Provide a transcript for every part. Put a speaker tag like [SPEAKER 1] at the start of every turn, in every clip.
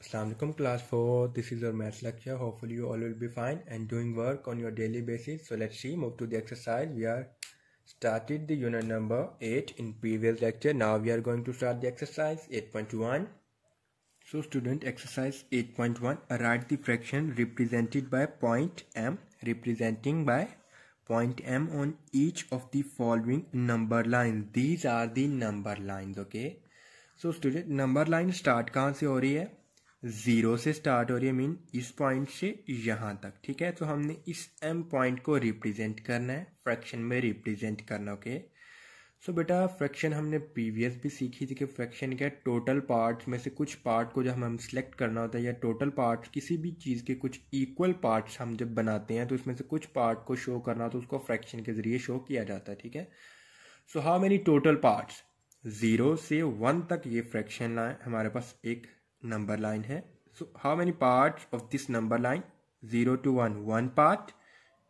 [SPEAKER 1] Assalamualaikum class 4. This is your maths lecture. Hopefully you all will be fine and doing work on your daily basis. So let's see, move to the exercise. We are started the unit number 8 in previous lecture. Now we are going to start the exercise 8.1. So student, exercise 8.1, write the fraction represented by point m, representing by point m on each of the following number lines. These are the number lines. Okay. So student, number line start कहाँ से हो रही है? 0 से start हो रही है, mean इस पॉइंट से यहाँ तक. ठीक है, तो हमने इस m पॉइंट को रिप्रेजेंट करना है, फ्रैक्शन में रिप्रेजेंट करना. ओके. सो बेटा फ्रैक्शन हमने प्रीवियस भी सीखी थी कि फ्रैक्शन क्या है, टोटल पार्ट्स में से कुछ पार्ट को जब हम सिलेक्ट करना होता है, या टोटल पार्ट्स किसी भी चीज़ के कुछ इक्वल पार्ट्स हम जब बनाते हैं तो उसमें से कुछ पार्ट को शो करना हो तो उसको फ्रैक्शन के जरिए शो किया जाता है. ठीक है. So how many total parts? 0 से 1 तक ये फ्रैक्शन लाइन हमारे पास एक नंबर लाइन है. So how many parts of this number line? 0 to 1 1 part,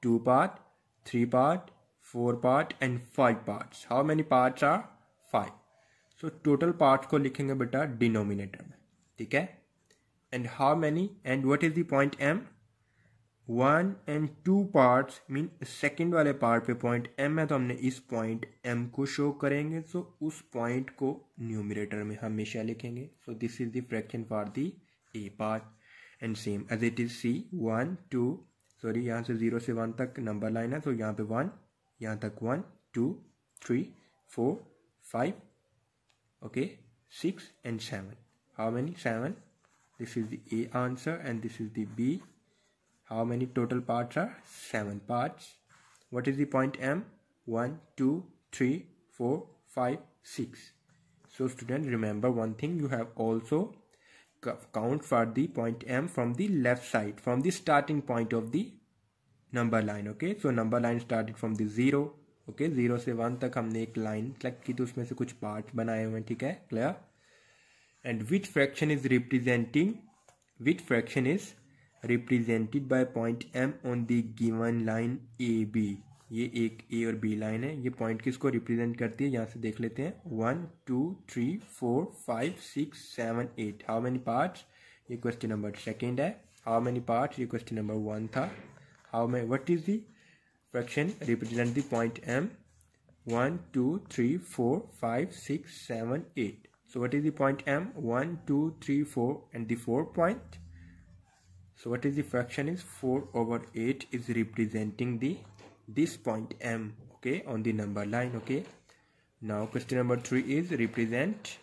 [SPEAKER 1] 2 part, 3 part, 4 part and 5 parts. How many parts are? 5. So total parts को लिखेंगे बेटा denominator में. ठीक है. And how many, and what is the point m? 1 and 2 parts mean second वाले part पे point m है, तो हमने इस पॉइंट m को शो करेंगे. सो उस पॉइंट को न्यूमरेटर में हमेशा लिखेंगे. So this is the fraction for the a part. And same as it is c 1 2, sorry यहाँ से 0 से 1 तक नंबर लाइन है, तो यहाँ पे 1, यहाँ तक 1 2 3 4 5, okay 6 and 7. How many? 7. This is the a answer and this is the b. How many total parts are? 7 parts. What is the point m? 1 2 3 4 5 6. So student, remember one thing, you have also count for the point m from the left side, from the starting point of the number line. Okay, so number line started from the 0. Okay, 0 से 1 तक हमने एक line select की, तो उसमें से कुछ part बनाए हुए हैं. ठीक है, clear. And which fraction is represented by point m on the given line AB. ये एक A और B लाइन है. ये पॉइंट किसको रिप्रेजेंट करती है, यहाँ से देख लेते हैं. 1 2 3 4 5 6 7 8. How many parts? ये क्वेश्चन नंबर सेकेंड है. How many parts? ये क्वेश्चन नंबर 1 था. How may what is the fraction represent the point m? 1 2 3 4 5 6 7 8. So what is the point m? 1 2 3 4 and the 4 point. So what is the fraction is 4 over 8 is representing this point m, okay, on the number line. Okay, now question number 3 is represent.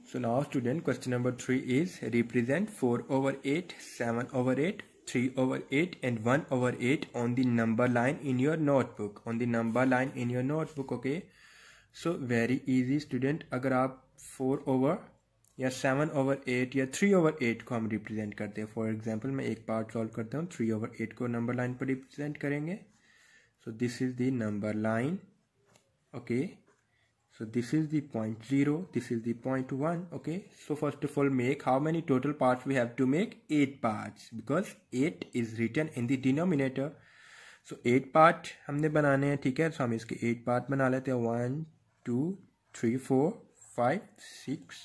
[SPEAKER 1] So now student, question number 3 is represent 4 over 8, 7 over 8, 3 over 8 and 1 over 8 on the number line in your notebook. On the number line in your notebook. Okay, so very easy student. अगर आप 4 over या 7 over 8 या 3 over 8 को हम represent करते हैं. For example मैं एक पार्ट सॉल्व करता हूँ. 3 over 8 को नंबर लाइन पर रिप्रेजेंट करेंगे. So this is the number line. Okay, so this is the point 0, this is the point 1. Okay, so first of all make how many total parts we have to make? 8 parts, because 8 is written in the denominator. So 8 part हमने बनाने हैं. ठीक है, सो हम इसके 8 part बना लेते हैं. 1 2 3 4 5 6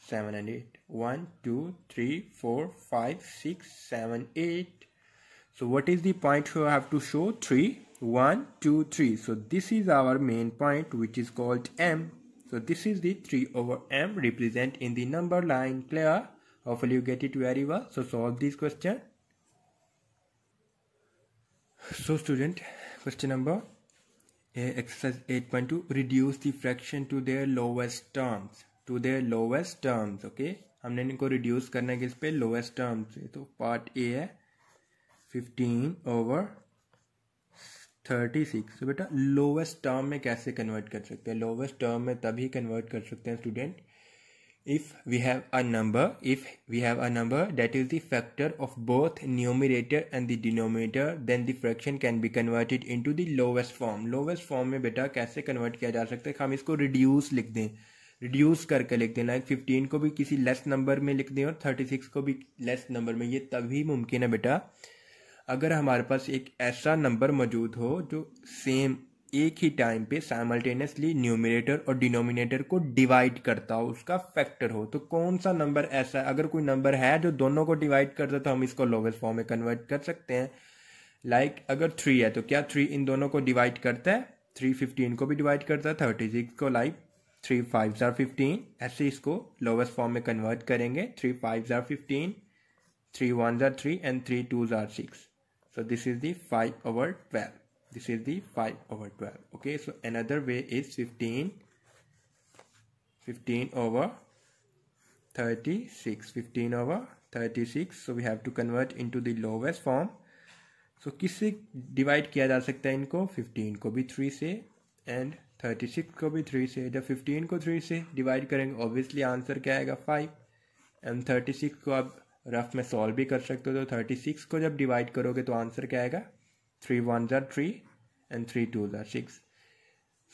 [SPEAKER 1] 7 and 8. 1 2 3 4 5 6 7 8. So what is the point you have to show? 3 1 2 3. So this is our main point, which is called m. So this is the 3 over m represent in the number line. Clear? Hopefully you get it very well. So solve this question. So student, question number exercise 8.2, reduce the fraction to their lowest terms. To their lowest terms. Okay, हमने इनको reduce करना है किस पे? Lowest terms. तो part A है 15 over 36. तो बेटा लोवेस्ट टर्म में कैसे कन्वर्ट कर सकते हैं? लोवेस्ट टर्म में तभी कन्वर्ट कर सकते हैं student, if we have a number that is the factor of both numerator and the denominator, then the fraction can be converted into the lowest form. lowest form में बेटा कैसे convert किया जा सकता है? हम इसको रिड्यूस लिख दें, रिड्यूस करके लिख देना. 15 को भी किसी लेस नंबर में लिख दें और 36 को भी लेस नंबर में. ये तभी मुमकिन है बेटा अगर हमारे पास एक ऐसा नंबर मौजूद हो जो सेम एक ही टाइम पे साइमल्टेनियसली न्यूमरेटर और डिनोमिनेटर को डिवाइड करता हो, उसका फैक्टर हो। तो कौन सा नंबर ऐसा है, अगर कोई नंबर है जो दोनों को डिवाइड करता है तो हम इसको लोवेस्ट फॉर्म में कन्वर्ट कर सकते हैं। लाइक अगर 3 है तो क्या 3 इन दोनों को डिवाइड करता है, 3 15 को भी डिवाइड करता है, 36 को। लाइक 3 5 are 15, ऐसे इसको लोवेस्ट फॉर्म में कन्वर्ट करेंगे। 3 5 are 15, 3 1 are 3 and 3 2 are 6. So this is the 5/12. This is the 5/12. Okay, so another way is 15 over 36. 15 over 36. So we have to convert into the lowest form. So किससे divide किया जा सकता है इनको? 15 को भी 3 से एंड 36 को भी 3 से। जब 15 को 3 से डिवाइड करेंगे ऑब्वियसली आंसर क्या आएगा? 5। एंड 36 को आप रफ में सॉल्व भी कर सकते हो। तो 36 को जब डिवाइड करोगे तो आंसर क्या आएगा? 3 1 are 3 and 3 2 are 6.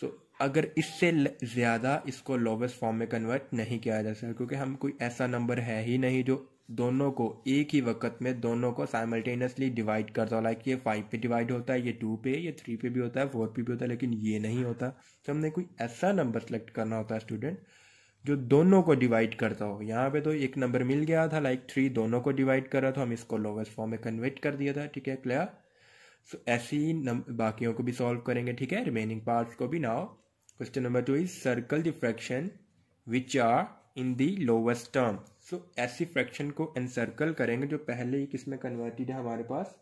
[SPEAKER 1] सो अगर इससे ज़्यादा इसको लोवेस्ट फॉर्म में कन्वर्ट नहीं किया जा सकता, क्योंकि हम कोई ऐसा नंबर है ही नहीं जो दोनों को एक ही वक्त में दोनों को साइमल्टेनियसली डिवाइड करता हो। लाइक ये 5 पे डिवाइड होता है, ये 2 पे, ये 3 पे भी होता है, 4 पे भी होता है, लेकिन ये नहीं होता। तो हमने कोई ऐसा नंबर सेलेक्ट करना होता है स्टूडेंट जो दोनों को डिवाइड करता हो। यहाँ पे तो एक नंबर मिल गया था, लाइक 3 दोनों को डिवाइड कर रहा था, हम इसको लोवेस्ट फॉर्म में कन्वर्ट कर दिया था। ठीक है, क्लियर? सो ऐसे ही बाकियों को भी सॉल्व करेंगे। ठीक है, रिमेनिंग पार्ट्स को भी। Now question number 2 is circle the fraction which are in the lowest term. So ऐसी फ्रैक्शन को एनसर्कल करेंगे जो पहले ही किस में कन्वर्टेड है हमारे पास?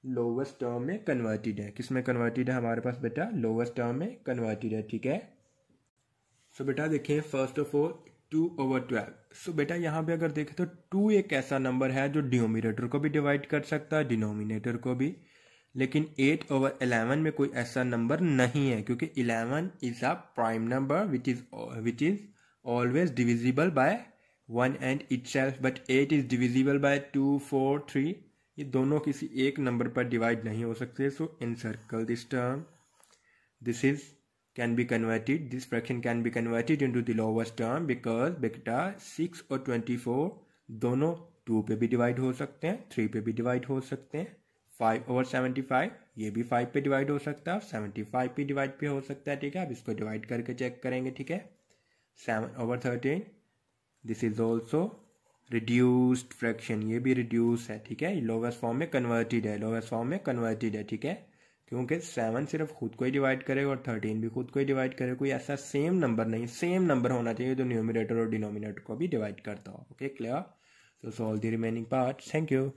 [SPEAKER 1] लोवेस्ट टर्म में कन्वर्टेड है। किस में कन्वर्टेड है हमारे पास बेटा? लोवेस्ट टर्म में कन्वर्टेड है। ठीक है, सो बेटा देखिए फर्स्ट ऑफ ऑल 2/12। सो बेटा यहाँ पे अगर देखें तो 2 एक ऐसा नंबर है जो न्यूमरेटर को भी डिवाइड कर सकता है, डिनोमिनेटर को भी। लेकिन 8/11 में कोई ऐसा नंबर नहीं है, क्योंकि 11 is a prime number which is always divisible by 1 and itself, but 8 is divisible by 2 4 3। ये दोनों किसी एक नंबर पर डिवाइड नहीं हो सकते। So encircle this term, this is can be converted, this fraction can be converted into the lowest term because beta 6 और 24 दोनों 2 पे भी डिवाइड हो सकते हैं, 3 पे भी डिवाइड हो सकते हैं। 5/75 ये भी 5 पे डिवाइड हो सकता है, 75 पे डिवाइड पे हो सकता है। ठीक है, अब इसको डिवाइड करके चेक करेंगे। ठीक है, 7/13 this is also reduced fraction, ये भी रिड्यूस है। ठीक है, लोवेस्ट फॉर्म में कन्वर्टेड है, लोवेस्ट फॉर्म में कन्वर्टेड है। ठीक है, क्योंकि 7 सिर्फ खुद को ही डिवाइड करेगा और 13 भी खुद को ही डिवाइड करेगा। कोई ऐसा सेम नंबर नहीं, सेम नंबर होना चाहिए जो न्यूमरेटर और डिनोमिनेटर को भी डिवाइड करता हो। Okay, clear? So solve the remaining parts. Thank you.